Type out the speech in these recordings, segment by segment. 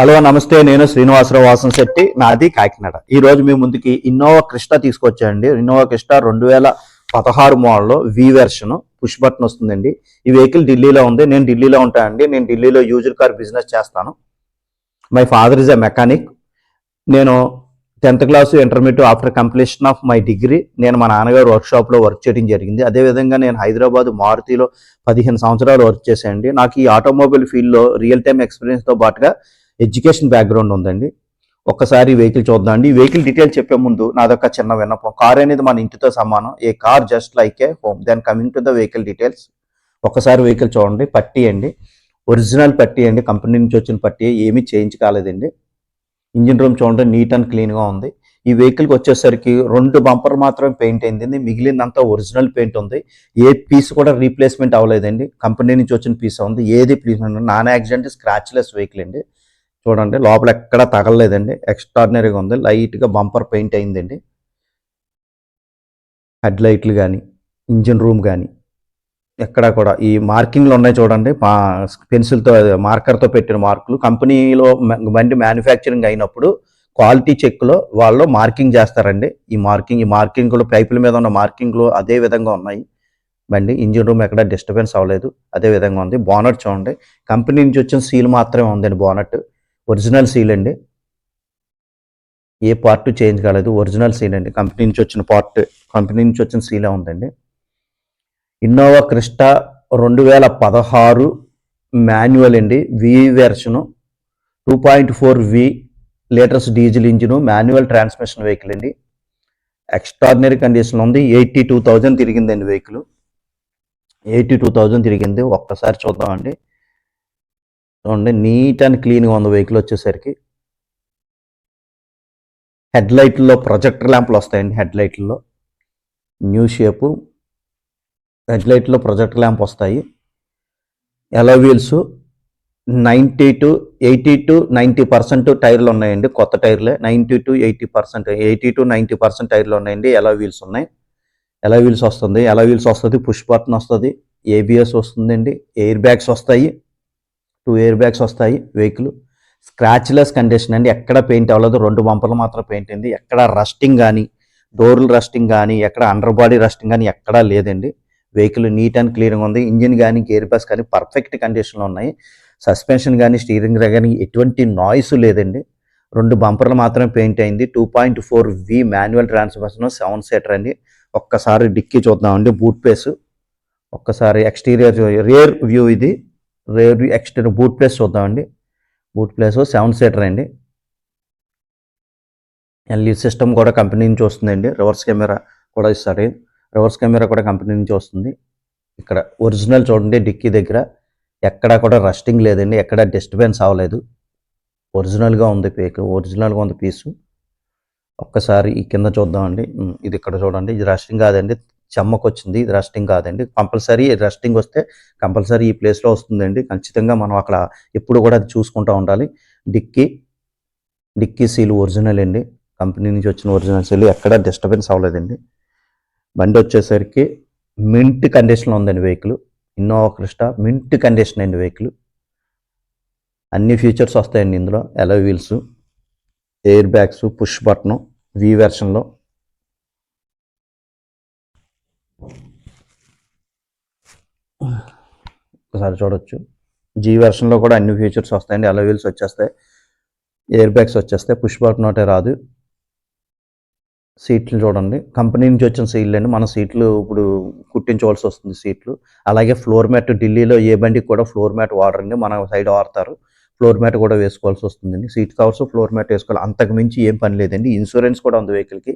Hello నమస్తే, నేను శ్రీనివాసరావు వాసంశెట్టి, నాది కాకినాడ. ఈ రోజు మీ ముందుకి ఇన్నోవా క్రిస్టా తీసుకొచ్చాయండి. Innova Crysta 2016 model V version, push button వస్తుందండి. ఈ వెహికల్ ఢిల్లీలో ఉంది. నేను ఢిల్లీలో ఉంటానండి. నేను ఢిల్లీలో యూజ్డ్ కార్ బిజినెస్ చేస్తాను. My father is a mechanic. నేను 10th class intermediate after completion of my degree నేను మా నాన్నగారు వర్క్షాప్లో వర్క్ చేయడం జరిగింది. అదేవిధంగా నేను హైదరాబాద్ మారుతిలో 15 సంవత్సరాలు వర్క్ చేశానండి. నాకు ఈ ఆటోమొబైల్ ఫీల్డ్లో రియల్ టైమ్ ఎక్స్పీరియన్స్తో పాటుగా ఎడ్యుకేషన్ బ్యాక్గ్రౌండ్ ఉందండి. ఒక్కసారి వెహికల్ చూద్దాం అండి. ఈ వెహికల్ డీటెయిల్ చెప్పే ముందు నాదొక చిన్న విన్నపం. కార్ అనేది మన ఇంటితో సమానం. A car just like a home. Then coming to the vehicle details. ఒక్కసారి వెహికల్ చూడండి. పట్టీ అండి, ఒరిజినల్ పట్టీ అండి, కంపెనీ నుంచి వచ్చిన పట్టీ, ఏమీ చేంజ్ కాలేదండి. ఇంజిన్ రూమ్ చూడండి, నీట్ అండ్ క్లీన్గా ఉంది. ఈ వెహికల్కి వచ్చేసరికి 2 బంపర్ మాత్రమే పెయింట్ అయిందండి. మిగిలినంతా ఒరిజినల్ పెయింట్ ఉంది. ఏ పీస్ కూడా రీప్లేస్మెంట్ అవ్వలేదండి. కంపెనీ నుంచి వచ్చిన పీస్ ఉంది. ఏది ప్లీస్మెంట్ నాన్ యాక్సిడెంట్ స్క్రాచ్లెస్ వెహికల్ అండి. చూడండి, లోపల ఎక్కడ తగలలేదండి. ఎక్స్ట్రాడినరీగా ఉంది. లైట్గా బంపర్ పెయింట్ అయిందండి. హెడ్ లైట్లు కానీ, ఇంజిన్ రూమ్ కానీ ఎక్కడ కూడా ఈ మార్కింగ్లు ఉన్నాయి చూడండి. పెన్సిల్తో మార్కర్తో పెట్టిన మార్కులు. కంపెనీలో బండి మ్యానుఫ్యాక్చరింగ్ అయినప్పుడు క్వాలిటీ చెక్లో వాళ్ళు మార్కింగ్ చేస్తారండి. ఈ మార్కింగ్లు పైపుల మీద ఉన్న మార్కింగ్లు అదే విధంగా ఉన్నాయి. బండి ఇంజిన్ రూమ్ ఎక్కడ డిస్టర్బెన్స్ అవ్వలేదు, అదే విధంగా ఉంది. బోనట్ చూడండి, కంపెనీ నుంచి వచ్చిన సీల్ మాత్రమే ఉందండి. బోనట్ ఒరిజినల్ సీల్ అండి, ఏ పార్ట్ చేంజ్ కాలేదు. ఒరిజినల్ సీల్ అండి, కంపెనీ నుంచి వచ్చిన పార్ట్, కంపెనీ నుంచి వచ్చిన సీలే ఉందండి. ఇన్నోవా క్రిస్టా 2016 మాన్యువల్ అండి, V version, 2.4 litres diesel engine, manual transmission vehicle అండి. ఎక్స్ట్రాడినరీ కండిషన్ ఉంది. 82,000 తిరిగిందండి వెహికల్. 82,000 తిరిగింది. ఒక్కసారి చూద్దామండి. చూడండి, నీట్ అండ్ క్లీన్గా ఉంది వెహికల్ వచ్చేసరికి. హెడ్ లైట్లో ప్రొజెక్టర్ ల్యాంపులు వస్తాయండి. హెడ్ లైట్లో న్యూ షేపు హెడ్ లైట్లో ప్రొజెక్టర్ ల్యాంప్ వస్తాయి. ఎలో వీల్స్ 80 to 90% టైర్లు ఉన్నాయండి. కొత్త టైర్లే. 90 to 80% టైర్లు ఉన్నాయండి. ఎలో వీల్స్ ఉన్నాయి. ఎలో వీల్స్ వస్తుంది. పుష్ బటన్ వస్తుంది. ఏబిఎస్ వస్తుందండి. ఎయిర్ బ్యాగ్స్ వస్తాయి. 2 ఎయిర్ బ్యాగ్స్ వస్తాయి. వెహికల్ స్క్రాచ్లెస్ కండిషన్ అండి. ఎక్కడ పెయింట్ అవ్వలేదు. 2 బంపర్లు మాత్రం పెయింట్ అయింది. ఎక్కడ రస్టింగ్ కానీ, డోర్లు రస్టింగ్ కానీ, ఎక్కడ అండర్ బాడీ రస్టింగ్ కానీ ఎక్కడా లేదండి. వెహికల్ నీట్ అండ్ క్లియర్గా ఉంది. ఇంజిన్ కానీ, గేర్ బాక్స్ కానీ పర్ఫెక్ట్ కండిషన్లో ఉన్నాయి. సస్పెన్షన్ కానీ, స్టీరింగ్ కానీ ఎటువంటి నాయిస్ లేదండి. 2 బంపర్లు మాత్రమే పెయింట్ అయింది. 2.4 మాన్యువల్ ట్రాన్స్మిషన్, 7 సీటర్ అండి. ఒక్కసారి డిక్కీ చూద్దామండి. బూట్ ప్లేస్ ఒక్కసారి ఎక్స్టీరియర్ రేర్ వ్యూ, ఇది రేర్ ఎక్స్టీరియర్ బూట్ ప్లేస్ చూద్దామండి. బూట్ ప్లేస్ 7 సీటర్ అండి. ఎల్ఈ సిస్టమ్ కూడా కంపెనీ నుంచి వస్తుందండి. రివర్స్ కెమెరా కూడా ఇస్తారు. రివర్స్ కెమెరా కూడా కంపెనీ నుంచి వస్తుంది. ఇక్కడ ఒరిజినల్ చూడండి, డిక్కీ దగ్గర ఎక్కడా కూడా రస్టింగ్ లేదండి. ఎక్కడ డిస్టర్బెన్స్ అవ్వలేదు. ఒరిజినల్గా ఉంది పీసు. ఒక్కసారి ఈ కింద చూద్దామండి. ఇది ఇక్కడ చూడండి, ఇది రస్టింగ్ కాదండి, చెమ్మకు వచ్చింది. ఇది రస్టింగ్ కాదండి. కంపల్సరీ రస్టింగ్ వస్తే కంపల్సరీ ఈ ప్లేస్లో వస్తుందండి. ఖచ్చితంగా మనం అక్కడ ఎప్పుడు కూడా అది చూసుకుంటూ ఉండాలి. డిక్కీ సీల్ ఒరిజినల్ అండి. కంపెనీ నుంచి వచ్చిన ఒరిజినల్ సీల్. ఎక్కడ డిస్టర్బెన్స్ అవ్వలేదండి. బండి వచ్చేసరికి మింట్ కండిషన్లో ఉందండి vehicle. Innova Crysta mint condition అండి వెహికల్. అన్ని ఫీచర్స్ వస్తాయండి ఇందులో. Alloy wheels, air bags, push button, V వెర్షన్లో. ఒకసారి చూడొచ్చు. జీ వెర్షన్లో కూడా అన్ని ఫీచర్స్ వస్తాయండి. ఎలో వీల్స్ వచ్చేస్తాయి, ఎయిర్ బ్యాగ్స్ వచ్చేస్తాయి, పుష్ బటన్ ఒకటే రాదు. సీట్లు చూడండి, కంపెనీ నుంచి వచ్చిన సీట్లు అండి. మన సీట్లు ఇప్పుడు కుట్టించవలసి వస్తుంది సీట్లు. అలాగే ఫ్లోర్ మ్యాట్, ఢిల్లీలో ఏ బండికి కూడా ఫ్లోర్ మ్యాట్ వాడరండి, మన సైడ్ వాడతారు. ఫ్లోర్ మ్యాట్ కూడా వేసుకోవాల్సి వస్తుందండి. సీట్ కవర్స్, ఫ్లోర్ మ్యాట్ వేసుకోవాలి. అంతకు మించి ఏం పని లేదండి. ఇన్సూరెన్స్ కూడా ఉంది వెహికల్కి.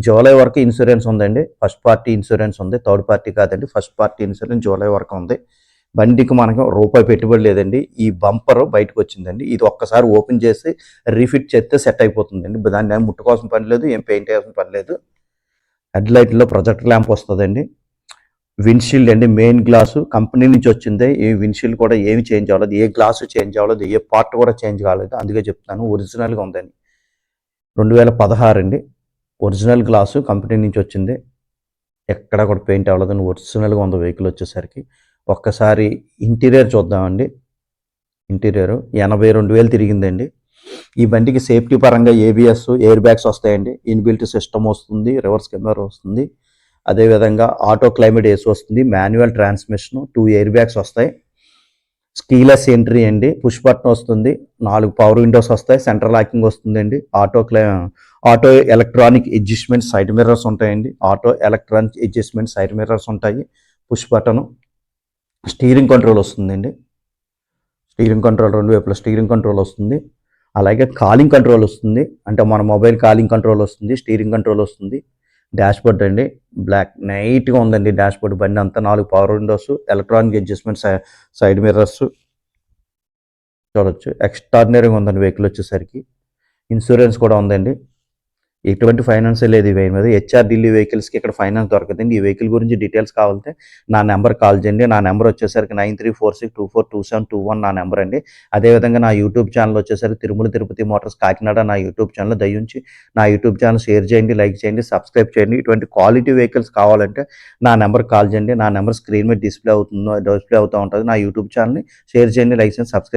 జూలై వరకు ఇన్సూరెన్స్ ఉందండి. ఫస్ట్ పార్టీ ఇన్సూరెన్స్ ఉంది, థర్డ్ పార్టీ కాదండి. ఫస్ట్ పార్టీ ఇన్సూరెన్స్ జూలై వరకు ఉంది. బండికి మనకు రూపాయి పెట్టుబడి లేదండి. ఈ బంపర్ బయటకు వచ్చిందండి. ఇది ఒక్కసారి ఓపెన్ చేసి రీఫిట్ చేస్తే సెట్ అయిపోతుందండి. దాన్ని ఏం ముట్టుకోవాల్సిన పని లేదు, ఏం పెయింట్ వేయాల్సిన పని లేదు. హెడ్ లైట్లో ప్రొజెక్టర్ ల్యాంప్ వస్తుందండి. విండ్షీల్డ్ అండి, మెయిన్ గ్లాసు కంపెనీ నుంచి వచ్చింది. ఈ విండ్షీల్డ్ కూడా ఏమి చేంజ్ అవ్వలేదు, ఏ గ్లాసు చేంజ్ అవ్వలేదు, ఏ పార్ట్ కూడా చేంజ్ కాలేదు. అందుకే చెప్తాను ఒరిజినల్గా ఉందని. 2016 అండి. ఒరిజినల్ గ్లాసు కంపెనీ నుంచి వచ్చింది. ఎక్కడ కూడా పెయింట్ అవ్వలేదని ఒరిజినల్గా ఉంది వెహికల్ వచ్చేసరికి. ఒక్కసారి ఇంటీరియర్ చూద్దామండి. ఇంటీరియర్ 82,000 తిరిగిందండి. ఈ బండికి సేఫ్టీ పరంగా ఏబిఎస్, ఎయిర్ బ్యాగ్స్ వస్తాయండి, ఇన్బిల్ట్ సిస్టమ్ వస్తుంది, రివర్స్ కెమెరా వస్తుంది, అదేవిధంగా ఆటో క్లైమేట్ ఏసీ వస్తుంది, మాన్యువల్ ట్రాన్స్మిషన్, 2 ఎయిర్ బ్యాగ్స్ వస్తాయి, స్కీలెస్ ఎంట్రీ అండి, పుష్ బటన్ వస్తుంది, 4 పవర్ విండోస్ వస్తాయి, సెంట్రల్ లాకింగ్ వస్తుందండి, auto electronic adjustment side mirrors ఉంటాయండి, auto electronic adjustment side mirrors ఉంటాయి, పుష్ బటన్, స్టీరింగ్ కంట్రోల్ వస్తుందండి, స్టీరింగ్ కంట్రోల్ 2 వైపుల స్టీరింగ్ కంట్రోల్ వస్తుంది, అలాగే కాలింగ్ కంట్రోల్ వస్తుంది, అంటే మన మొబైల్ కాలింగ్ కంట్రోల్ వస్తుంది, స్టీరింగ్ కంట్రోల్ వస్తుంది, డాష్ బోర్డ్ అండి, బ్లాక్ నైట్గా ఉందండి డాష్ బోర్డ్, బండి అంతా 4 power Windows, electronic adjustment side mirrors చూడొచ్చు, ఎక్స్ట్రాడినరీగా ఉందండి వెహికల్ వచ్చేసరికి, ఇన్సూరెన్స్ కూడా ఉందండి, ఎటువంటి ఫైనాన్స్ లేదు ఈ వెహికల్ మీద, హెచ్ఆర్ ఢిల్లీ వెహికల్స్కి ఇక్కడ ఫైనాన్స్ దొరకదండి. ఈ వెహికల్ గురించి డీటెయిల్స్ కావాలంటే నా నెంబర్ కాల్ చేయండి, నా నెంబర్ వచ్చేసరికి 9346242721 నా నెంబర్ అండి. అదేవిధంగా నా యూట్యూబ్ ఛానల్ వచ్చేసరికి తిరుమల తిరుపతి మోటార్స్ కాకినాడ నా యూట్యూబ్ ఛానల్, దయించి నా యూట్యూబ్ ఛానల్ షేర్ చేయండి, లైక్ చేయండి, సబ్స్క్రైబ్ చేయండి. ఇటువంటి క్వాలిటీ వెహికల్స్ కావాలంటే నా నెంబర్ కాల్ చేయండి, నా నెంబర్ స్క్రీన్ మీద డిస్ప్లే అవుతూ ఉంటుంది, నా యూట్యూబ్ ఛానల్ని షేర్ చేయండి, లైక్ చేయండి, సబ్స్క్రైబ్